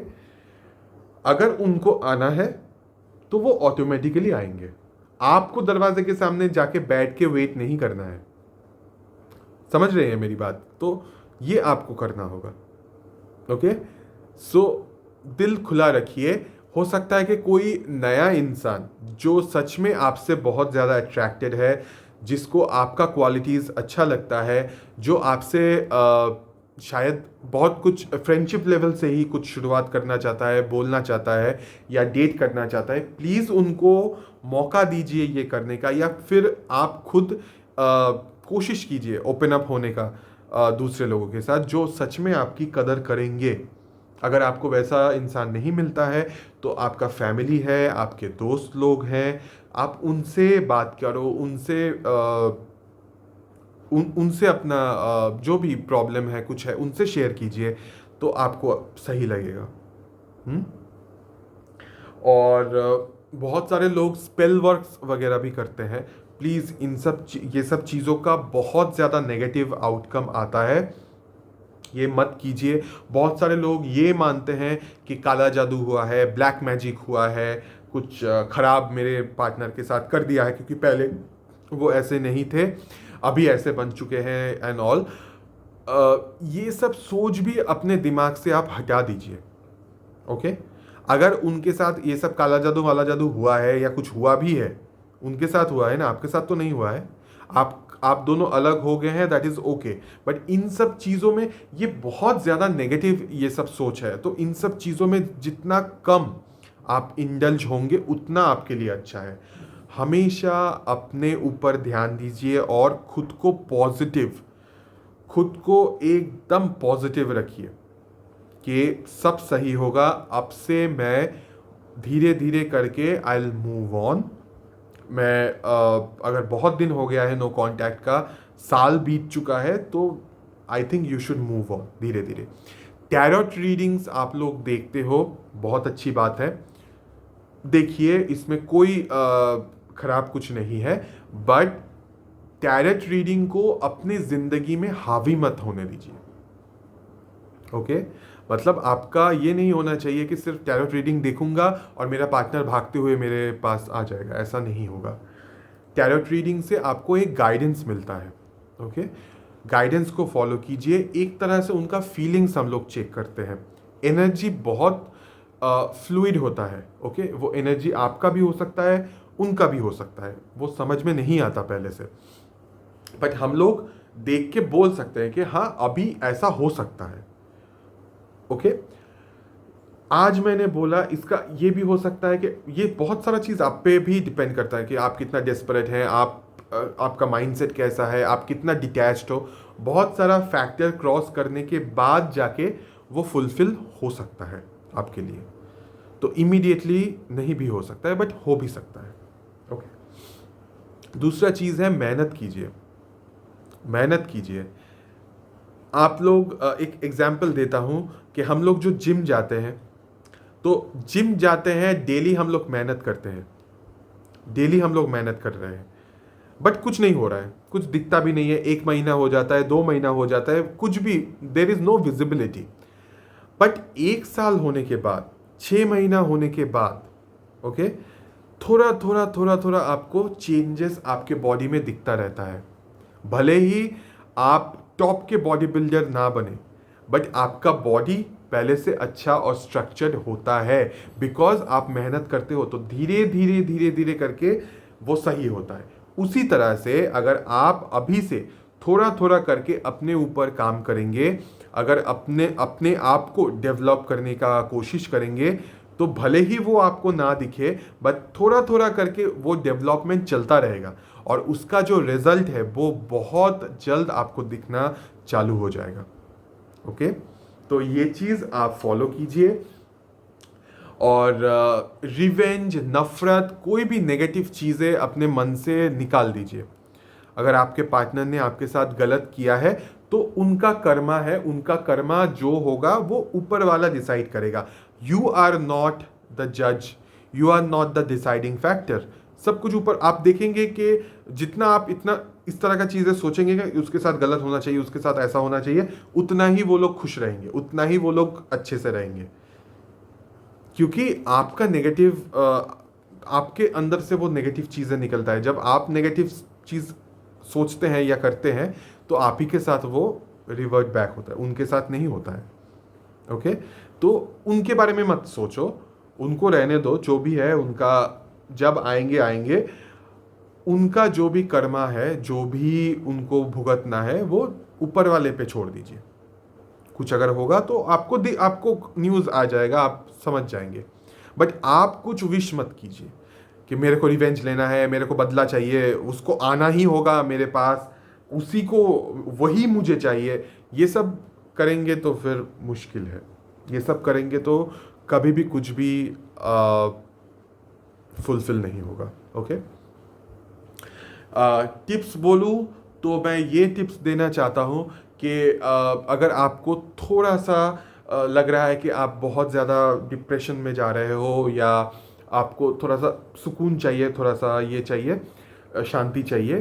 अगर उनको आना है तो वो ऑटोमेटिकली आएंगे, आपको दरवाजे के सामने जाके बैठ के वेट नहीं करना है। समझ रहे हैं मेरी बात? तो ये आपको करना होगा। ओके, सो दिल खुला रखिए। हो सकता है कि कोई नया इंसान जो सच में आपसे बहुत ज़्यादा अट्रैक्टेड है, जिसको आपका क्वालिटीज़ अच्छा लगता है, जो आपसे शायद बहुत कुछ फ्रेंडशिप लेवल से ही कुछ शुरुआत करना चाहता है, बोलना चाहता है या डेट करना चाहता है, प्लीज़ उनको मौका दीजिए ये करने का, या फिर आप खुद कोशिश कीजिए ओपन अप होने का दूसरे लोगों के साथ, जो सच में आपकी कदर करेंगे। अगर आपको वैसा इंसान नहीं मिलता है तो आपका फैमिली है, आपके दोस्त लोग हैं, आप उनसे बात करो, उनसे अपना जो भी प्रॉब्लम है कुछ है उनसे शेयर कीजिए, तो आपको सही लगेगा। हम्म? और बहुत सारे लोग स्पेल वर्क्स वगैरह भी करते हैं। प्लीज़ ये सब चीज़ों का बहुत ज़्यादा नेगेटिव आउटकम आता है, ये मत कीजिए। बहुत सारे लोग ये मानते हैं कि काला जादू हुआ है, ब्लैक मैजिक हुआ है, कुछ खराब मेरे पार्टनर के साथ कर दिया है, क्योंकि पहले वो ऐसे नहीं थे, अभी ऐसे बन चुके हैं एंड ऑल। ये सब सोच भी अपने दिमाग से आप हटा दीजिए। ओके? अगर उनके साथ ये सब काला जादू वाला जादू हुआ है या कुछ हुआ भी है, उनके साथ हुआ है ना, आपके साथ तो नहीं हुआ है। आप दोनों अलग हो गए हैं, that is okay. But in सब चीज़ों में ये बहुत ज़्यादा नेगेटिव ये सब सोच है, तो इन सब चीज़ों में जितना कम आप इंडल्ज होंगे उतना आपके लिए अच्छा है। हमेशा अपने ऊपर ध्यान दीजिए और खुद को एकदम पॉजिटिव रखिए कि सब सही होगा। अब से मैं धीरे धीरे करके आई विल मूव ऑन। मैं अगर बहुत दिन हो गया है नो कांटेक्ट का, साल बीत चुका है, तो I think you should move on धीरे धीरे। टैरोट रीडिंग्स आप लोग देखते हो, बहुत अच्छी बात है, देखिए, इसमें कोई खराब कुछ नहीं है, बट टैरोट रीडिंग को अपनी जिंदगी में हावी मत होने दीजिए। ओके? मतलब आपका ये नहीं होना चाहिए कि सिर्फ टैरोट रीडिंग देखूंगा और मेरा पार्टनर भागते हुए मेरे पास आ जाएगा, ऐसा नहीं होगा। टैरोट रीडिंग से आपको एक गाइडेंस मिलता है। ओके? गाइडेंस को फॉलो कीजिए। एक तरह से उनका फीलिंग्स हम लोग चेक करते हैं। एनर्जी बहुत फ्लूइड होता है। ओके? वो एनर्जी आपका भी हो सकता है, उनका भी हो सकता है, वो समझ में नहीं आता पहले से, बट हम लोग देख के बोल सकते हैं कि हाँ अभी ऐसा हो सकता है। ओके? आज मैंने बोला, इसका ये भी हो सकता है कि ये बहुत सारा चीज़ आप पे भी डिपेंड करता है कि आप कितना डेस्परेट हैं, आपका माइंडसेट कैसा है, आप कितना डिटैच्ड हो। बहुत सारा फैक्टर क्रॉस करने के बाद जाके वो फुलफिल हो सकता है आपके लिए। तो इमीडिएटली नहीं भी हो सकता है, बट हो भी सकता है। ओके? दूसरा चीज़ है मेहनत कीजिए। मेहनत कीजिए। आप लोग, एक एग्जाम्पल देता हूँ कि हम लोग जो जिम जाते हैं, तो जिम जाते हैं, डेली हम लोग मेहनत करते हैं, डेली हम लोग मेहनत कर रहे हैं, बट कुछ नहीं हो रहा है, कुछ दिखता भी नहीं है। 1 महीना हो जाता है, 2 महीना हो जाता है, कुछ भी, there is no visibility. But 1 साल होने के बाद, 6 महीना होने के बाद, ओके, थोड़ा थोड़ा थोड़ा थोड़ा आपको चेंजेस आपके बॉडी में दिखता रहता है। भले ही आप टॉप के बॉडी बिल्डर ना बने, बट आपका बॉडी पहले से अच्छा और स्ट्रक्चर्ड होता है, बिकॉज आप मेहनत करते हो, तो धीरे धीरे धीरे धीरे करके वो सही होता है। उसी तरह से अगर आप अभी से थोड़ा थोड़ा करके अपने ऊपर काम करेंगे, अगर अपने आप को डेवलप करने का कोशिश करेंगे, तो भले ही वो आपको ना दिखे, बट थोड़ा थोड़ा करके वो डेवलपमेंट चलता रहेगा, और उसका जो रिजल्ट है वो बहुत जल्द आपको दिखना चालू हो जाएगा। ओके? तो ये चीज़ आप फॉलो कीजिए। और रिवेंज, नफरत, कोई भी नेगेटिव चीज़ें अपने मन से निकाल दीजिए। अगर आपके पार्टनर ने आपके साथ गलत किया है, तो उनका कर्मा है, उनका कर्मा जो होगा वो ऊपर वाला डिसाइड करेगा। यू आर नॉट द जज, you are not the deciding factor. सब कुछ ऊपर। आप देखेंगे कि जितना आप इतना इस तरह का चीज़ें सोचेंगे कि उसके साथ गलत होना चाहिए, उसके साथ ऐसा होना चाहिए, उतना ही वो लोग खुश रहेंगे, उतना ही वो लोग अच्छे से रहेंगे, क्योंकि आपका नेगेटिव, आपके अंदर से वो नेगेटिव चीज़ें निकलता है। जब आप नेगेटिव चीज़ सोचते हैं या करते हैं, तो आप ही के साथ वो रिवर्ट बैक होता है, उनके साथ नहीं होता है। ओके? तो उनके बारे में मत सोचो, उनको रहने दो, जो भी है उनका, जब आएंगे आएंगे, उनका जो भी कर्मा है, जो भी उनको भुगतना है, वो ऊपर वाले पे छोड़ दीजिए। कुछ अगर होगा तो आपको न्यूज़ आ जाएगा, आप समझ जाएंगे। बट आप कुछ विश मत कीजिए कि मेरे को रिवेंज लेना है, मेरे को बदला चाहिए, उसको आना ही होगा मेरे पास, उसी को, वही मुझे चाहिए, ये सब करेंगे तो फिर मुश्किल है। ये सब करेंगे तो कभी भी कुछ भी फुलफिल नहीं होगा। ओके, टिप्स बोलूँ तो मैं ये टिप्स देना चाहता हूँ कि अगर आपको थोड़ा सा लग रहा है कि आप बहुत ज़्यादा डिप्रेशन में जा रहे हो, या आपको थोड़ा सा सुकून चाहिए, थोड़ा सा ये चाहिए, शांति चाहिए,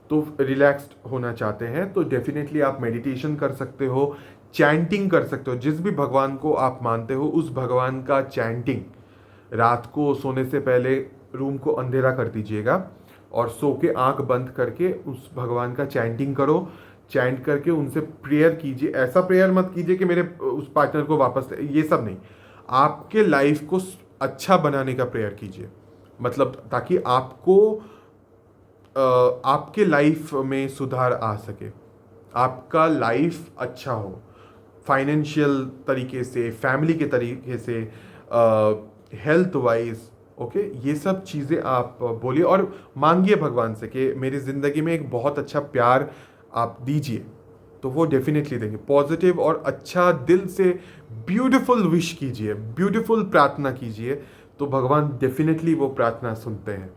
तो रिलैक्स्ड होना चाहते हैं, तो डेफिनेटली आप मेडिटेशन कर सकते हो, चैंटिंग कर सकते हो। जिस भी भगवान को आप मानते हो उस भगवान का चैंटिंग, रात को सोने से पहले रूम को अंधेरा कर दीजिएगा और सो के आंख बंद करके उस भगवान का चैंटिंग करो। चैंट करके उनसे प्रेयर कीजिए। ऐसा प्रेयर मत कीजिए कि मेरे उस पार्टनर को वापस, ये सब नहीं, आपके लाइफ को अच्छा बनाने का प्रेयर कीजिए। मतलब ताकि आपको आपके लाइफ में सुधार आ सके, आपका लाइफ अच्छा हो, फाइनेंशियल तरीके से, फैमिली के तरीके से, हेल्थ वाइज। ओके, ये सब चीज़ें आप बोलिए और मांगिए भगवान से कि मेरी ज़िंदगी में एक बहुत अच्छा प्यार आप दीजिए, तो वो डेफिनेटली देंगे। पॉजिटिव और अच्छा दिल से ब्यूटीफुल विश कीजिए, ब्यूटीफुल प्रार्थना कीजिए, तो भगवान डेफिनेटली वो प्रार्थना सुनते हैं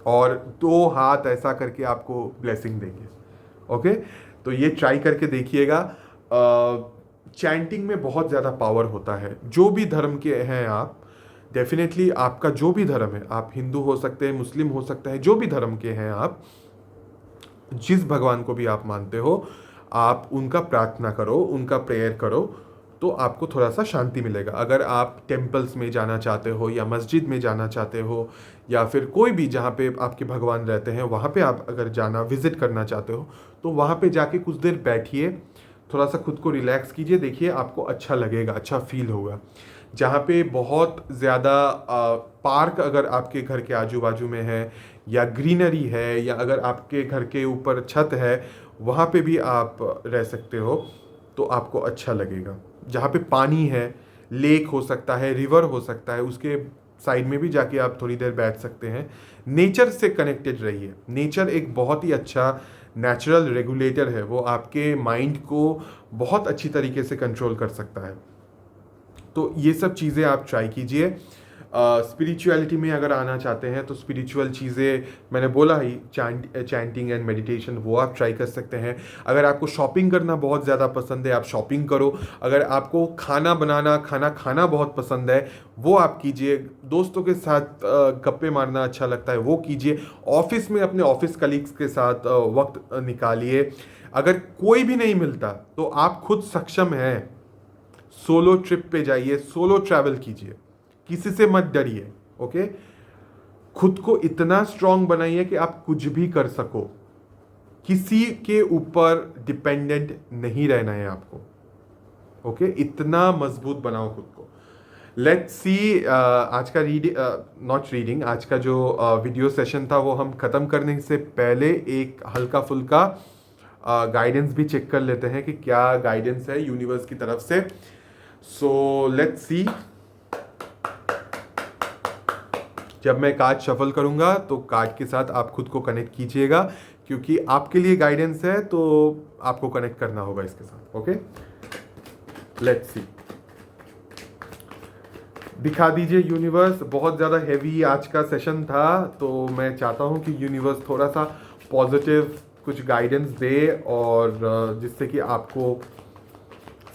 और 2 हाथ ऐसा करके आपको ब्लेसिंग देंगे। ओके, तो ये ट्राई करके देखिएगा। चैंटिंग में बहुत ज़्यादा पावर होता है। जो भी धर्म के हैं आप, डेफिनेटली आपका जो भी धर्म है, आप हिंदू हो सकते हैं, मुस्लिम हो सकते हैं, जो भी धर्म के हैं आप, जिस भगवान को भी आप मानते हो, आप उनका प्रार्थना करो, उनका प्रेयर करो, तो आपको थोड़ा सा शांति मिलेगा। अगर आप टेम्पल्स में जाना चाहते हो या मस्जिद में जाना चाहते हो या फिर कोई भी जहाँ पे आपके भगवान रहते हैं वहाँ पे आप अगर जाना विजिट करना चाहते हो, तो वहाँ पे जाके कुछ देर बैठिए, थोड़ा सा खुद को रिलैक्स कीजिए, देखिए आपको अच्छा लगेगा, अच्छा फील होगा। जहाँ पे बहुत ज़्यादा पार्क अगर आपके घर के आजू बाजू में है, या ग्रीनरी है, या अगर आपके घर के ऊपर छत है, वहाँ पे भी आप रह सकते हो, तो आपको अच्छा लगेगा। जहाँ पे पानी है, लेक हो सकता है, रिवर हो सकता है, उसके साइड में भी जाके आप थोड़ी देर बैठ सकते हैं। नेचर से कनेक्टेड रहिए। नेचर एक बहुत ही अच्छा नेचुरल रेगुलेटर है, वो आपके माइंड को बहुत अच्छी तरीके से कंट्रोल कर सकता है। तो ये सब चीज़ें आप ट्राई कीजिए। स्पिरिचुअलिटी में अगर आना चाहते हैं तो स्पिरिचुअल चीज़ें मैंने बोला ही, चैंटिंग एंड मेडिटेशन, वो आप ट्राई कर सकते हैं। अगर आपको शॉपिंग करना बहुत ज़्यादा पसंद है, आप शॉपिंग करो। अगर आपको खाना बनाना, खाना खाना बहुत पसंद है, वो आप कीजिए। दोस्तों के साथ गप्पे मारना अच्छा लगता है, वो कीजिए। ऑफिस में अपने ऑफिस कलीग्स के साथ वक्त निकालिए। अगर कोई भी नहीं मिलता तो आप खुद सक्षम हैं, सोलो ट्रिप पे जाइए, सोलो ट्रैवल कीजिए, किसी से मत डरिए। ओके, खुद को इतना स्ट्रांग बनाइए कि आप कुछ भी कर सको, किसी के ऊपर डिपेंडेंट नहीं रहना है आपको। ओके, इतना मजबूत बनाओ खुद को। लेट्स सी, आज का नॉट रीडिंग, आज का जो वीडियो सेशन था वो हम ख़त्म करने से पहले एक हल्का फुल्का गाइडेंस भी चेक कर लेते हैं कि क्या गाइडेंस है यूनिवर्स की तरफ से। सो लेट्स सी, जब मैं कार्ड शफल करूंगा तो कार्ड के साथ आप खुद को कनेक्ट कीजिएगा, क्योंकि आपके लिए गाइडेंस है तो आपको कनेक्ट करना होगा इसके साथ। ओके, लेट्स सी, दिखा दीजिए यूनिवर्स। बहुत ज़्यादा हैवी आज का सेशन था, तो मैं चाहता हूँ कि यूनिवर्स थोड़ा सा पॉजिटिव कुछ गाइडेंस दे, और जिससे कि आपको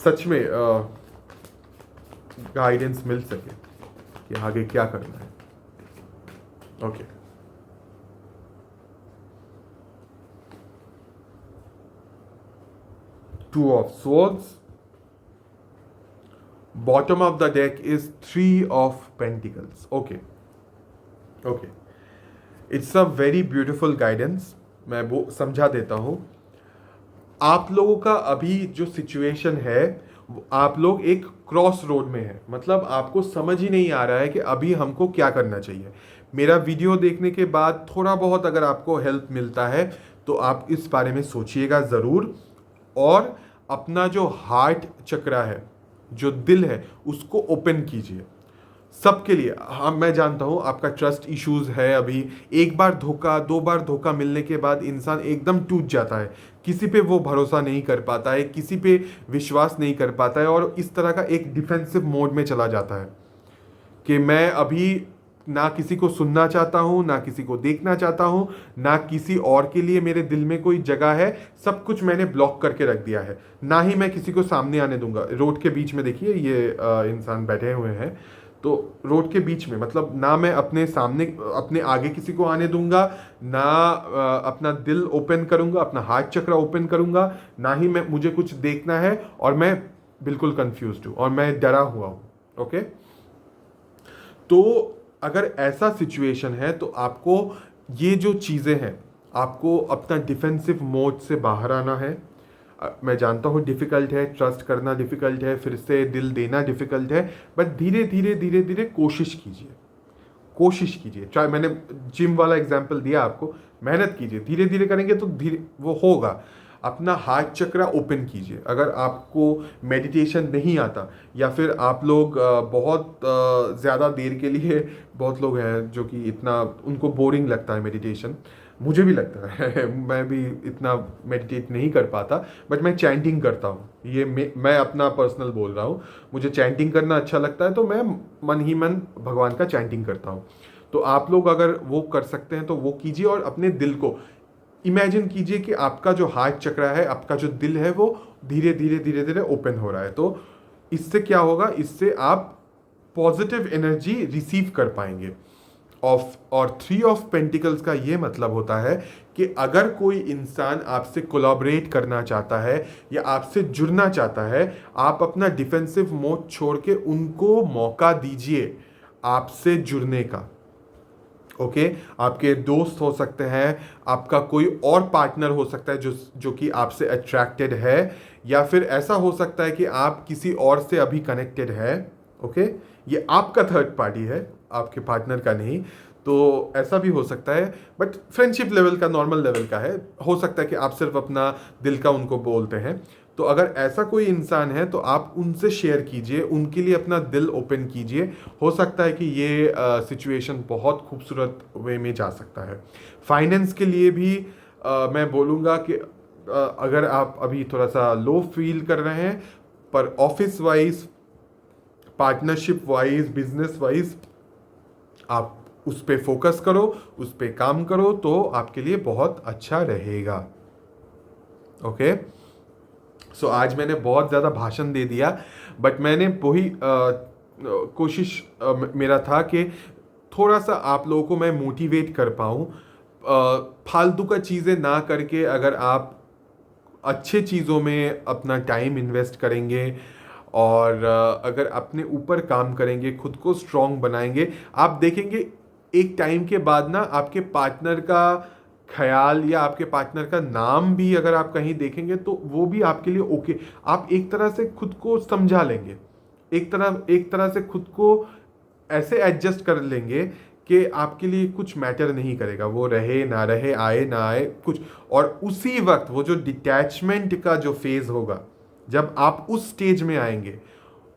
सच में गाइडेंस मिल सके कि आगे क्या करना है। Okay, two of swords, bottom of the deck is 3 of pentacles. Okay, okay, it's a very beautiful guidance। मैं वो समझा देता हूँ। आप लोगों का अभी जो सिचुएशन है, आप लोग एक क्रॉस रोड में है, मतलब आपको समझ ही नहीं आ रहा है कि अभी हमको क्या करना चाहिए। मेरा वीडियो देखने के बाद थोड़ा बहुत अगर आपको हेल्प मिलता है तो आप इस बारे में सोचिएगा ज़रूर, और अपना जो हार्ट चक्रा है, जो दिल है, उसको ओपन कीजिए। सबके लिए। हाँ, मैं जानता हूँ आपका ट्रस्ट इश्यूज है अभी। एक बार धोखा, दो बार धोखा मिलने के बाद इंसान एकदम टूट जाता है, किसी पे वो भरोसा नहीं कर पाता है, किसी पे विश्वास नहीं कर पाता है, और इस तरह का एक डिफेंसिव मोड में चला जाता है कि मैं अभी ना किसी को सुनना चाहता हूँ, ना किसी को देखना चाहता हूँ, ना किसी और के लिए मेरे दिल में कोई जगह है, सब कुछ मैंने ब्लॉक करके रख दिया है, ना ही मैं किसी को सामने आने दूंगा। रोड के बीच में देखिए ये इंसान बैठे हुए हैं, तो रोड के बीच में मतलब ना मैं अपने सामने, अपने आगे किसी को आने दूंगा, ना अपना दिल ओपन करूंगा, अपना हार्ट चक्र ओपन करूंगा, ना ही मैं, मुझे कुछ देखना है, और मैं बिल्कुल कंफ्यूज हूँ और मैं डरा हुआ हूँ। ओके, तो अगर ऐसा सिचुएशन है तो आपको ये जो चीज़ें हैं, आपको अपना डिफेंसिव मोड से बाहर आना है। मैं जानता हूँ डिफ़िकल्ट है, ट्रस्ट करना डिफ़िकल्ट है, फिर से दिल देना डिफ़िकल्ट है, बट धीरे धीरे धीरे धीरे कोशिश कीजिए, कोशिश कीजिए। चाहे मैंने जिम वाला एग्जांपल दिया आपको, मेहनत कीजिए, धीरे धीरे करेंगे तो धीरे वो होगा। अपना हार्ट चक्रा ओपन कीजिए। अगर आपको मेडिटेशन नहीं आता, या फिर आप लोग बहुत ज़्यादा देर के लिए, बहुत लोग हैं जो कि इतना उनको बोरिंग लगता है मेडिटेशन, मुझे भी लगता है मैं भी इतना मेडिटेट नहीं कर पाता, बट मैं चैंटिंग करता हूँ। ये मैं अपना पर्सनल बोल रहा हूँ, मुझे चैंटिंग करना अच्छा लगता है, तो मैं मन ही मन भगवान का चैंटिंग करता हूँ। तो आप लोग अगर वो कर सकते हैं तो वो कीजिए, और अपने दिल को इमेजिन कीजिए कि आपका जो हार्ट चक्र है, आपका जो दिल है, वो धीरे धीरे धीरे धीरे ओपन हो रहा है। तो इससे क्या होगा, इससे आप पॉजिटिव एनर्जी रिसीव कर पाएंगे। ऑफ और 3 ऑफ पेंटिकल्स का ये मतलब होता है कि अगर कोई इंसान आपसे कोलैबोरेट करना चाहता है या आपसे जुड़ना चाहता है, आप अपना डिफेंसिव मोड छोड़ के उनको मौका दीजिए आपसे जुड़ने का। ओके, आपके दोस्त हो सकते हैं, आपका कोई और पार्टनर हो सकता है जो कि आपसे अट्रैक्टेड है, या फिर ऐसा हो सकता है कि आप किसी और से अभी कनेक्टेड है। ओके, ये आपका थर्ड पार्टी है, आपके पार्टनर का नहीं। तो ऐसा भी हो सकता है, बट फ्रेंडशिप लेवल का, नॉर्मल लेवल का है। हो सकता है कि आप सिर्फ अपना दिल का उनको बोलते हैं। तो अगर ऐसा कोई इंसान है तो आप उनसे शेयर कीजिए, उनके लिए अपना दिल ओपन कीजिए। हो सकता है कि ये सिचुएशन बहुत खूबसूरत वे में जा सकता है। फाइनेंस के लिए भी मैं बोलूँगा कि अगर आप अभी थोड़ा सा लो फील कर रहे हैं, पर office wise, partnership wise, business wise आप उस पर फोकस करो, उस पर काम करो, तो आपके लिए बहुत अच्छा रहेगा। ओके, सो आज मैंने बहुत ज़्यादा भाषण दे दिया, बट मैंने वही कोशिश मेरा था कि थोड़ा सा आप लोगों को मैं मोटिवेट कर पाऊँ। फालतू का चीज़ें ना करके अगर आप अच्छे चीज़ों में अपना टाइम इन्वेस्ट करेंगे, और अगर अपने ऊपर काम करेंगे, खुद को स्ट्रांग बनाएंगे, आप देखेंगे एक टाइम के बाद ना आपके पार्टनर का ख्याल या आपके पार्टनर का नाम भी अगर आप कहीं देखेंगे तो वो भी आपके लिए ओके। आप एक तरह से खुद को समझा लेंगे, एक तरह से खुद को ऐसे एडजस्ट कर लेंगे कि आपके लिए कुछ मैटर नहीं करेगा, वो रहे ना रहे, आए ना आए कुछ। और उसी वक्त वो जो डिटैचमेंट का जो फेज होगा, जब आप उस स्टेज में आएंगे,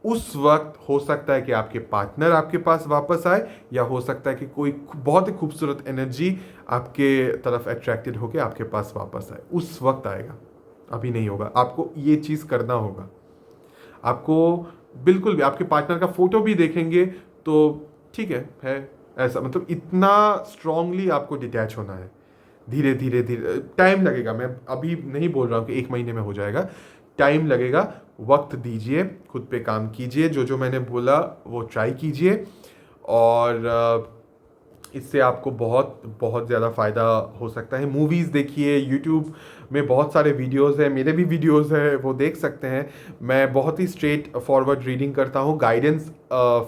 उस वक्त हो सकता है कि आपके पार्टनर आपके पास वापस आए, या हो सकता है कि कोई बहुत ही खूबसूरत एनर्जी आपके तरफ अट्रैक्टेड होकर आपके पास वापस आए। उस वक्त आएगा, अभी नहीं होगा। आपको ये चीज़ करना होगा। आपको बिल्कुल भी आपके पार्टनर का फोटो भी देखेंगे तो ठीक है ऐसा, मतलब इतना स्ट्रांगली आपको डिटैच होना है। धीरे धीरे धीरे टाइम लगेगा, मैं अभी नहीं बोल रहा हूँ कि 1 महीने में हो जाएगा, टाइम लगेगा। वक्त दीजिए, खुद पे काम कीजिए, जो जो मैंने बोला वो ट्राई कीजिए, और इससे आपको बहुत बहुत ज़्यादा फ़ायदा हो सकता है। मूवीज़ देखिए, यूट्यूब में बहुत सारे वीडियोस हैं, मेरे भी वीडियोस हैं, वो देख सकते हैं। मैं बहुत ही स्ट्रेट फॉरवर्ड रीडिंग करता हूँ, गाइडेंस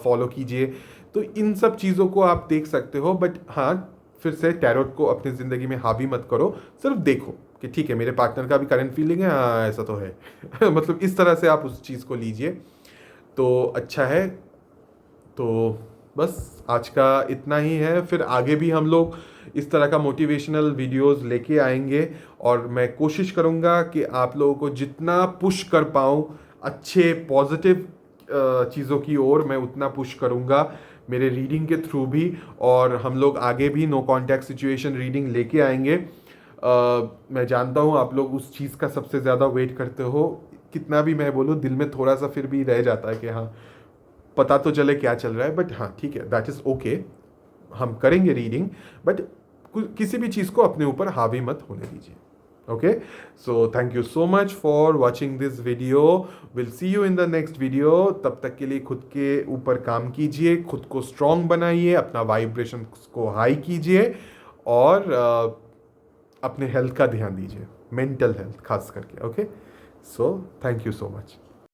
फॉलो कीजिए। तो इन सब चीज़ों को आप देख सकते हो, बट हाँ, फिर से टैरोट को अपनी ज़िंदगी में हावी मत करो, सिर्फ देखो कि ठीक है मेरे पार्टनर का भी करंट फीलिंग है, हाँ ऐसा तो है मतलब इस तरह से आप उस चीज़ को लीजिए तो अच्छा है। तो बस आज का इतना ही है, फिर आगे भी हम लोग इस तरह का मोटिवेशनल वीडियोस लेके आएंगे, और मैं कोशिश करूँगा कि आप लोगों को जितना पुश कर पाऊँ अच्छे पॉजिटिव चीज़ों की ओर, मैं उतना पुश करूँगा। मेरे रीडिंग के थ्रू भी, और हम लोग आगे भी नो कॉन्टैक्ट सिचुएशन रीडिंग लेके आएंगे। मैं जानता हूँ आप लोग उस चीज़ का सबसे ज़्यादा वेट करते हो। कितना भी मैं बोलूँ, दिल में थोड़ा सा फिर भी रह जाता है कि हाँ, पता तो चले क्या चल रहा है, बट हाँ ठीक है, दैट इज़ ओके, हम करेंगे रीडिंग, बट किसी भी चीज़ को अपने ऊपर हावी मत होने दीजिए। Okay, so thank you so much for watching this video. Will see you in the next video. तब तक के लिए खुद के ऊपर काम कीजिए, खुद को स्ट्रांग बनाइए, अपना वाइब्रेशन को हाई कीजिए, और अपने हेल्थ का ध्यान दीजिए, मेंटल हेल्थ खास करके। Okay, so thank you so much.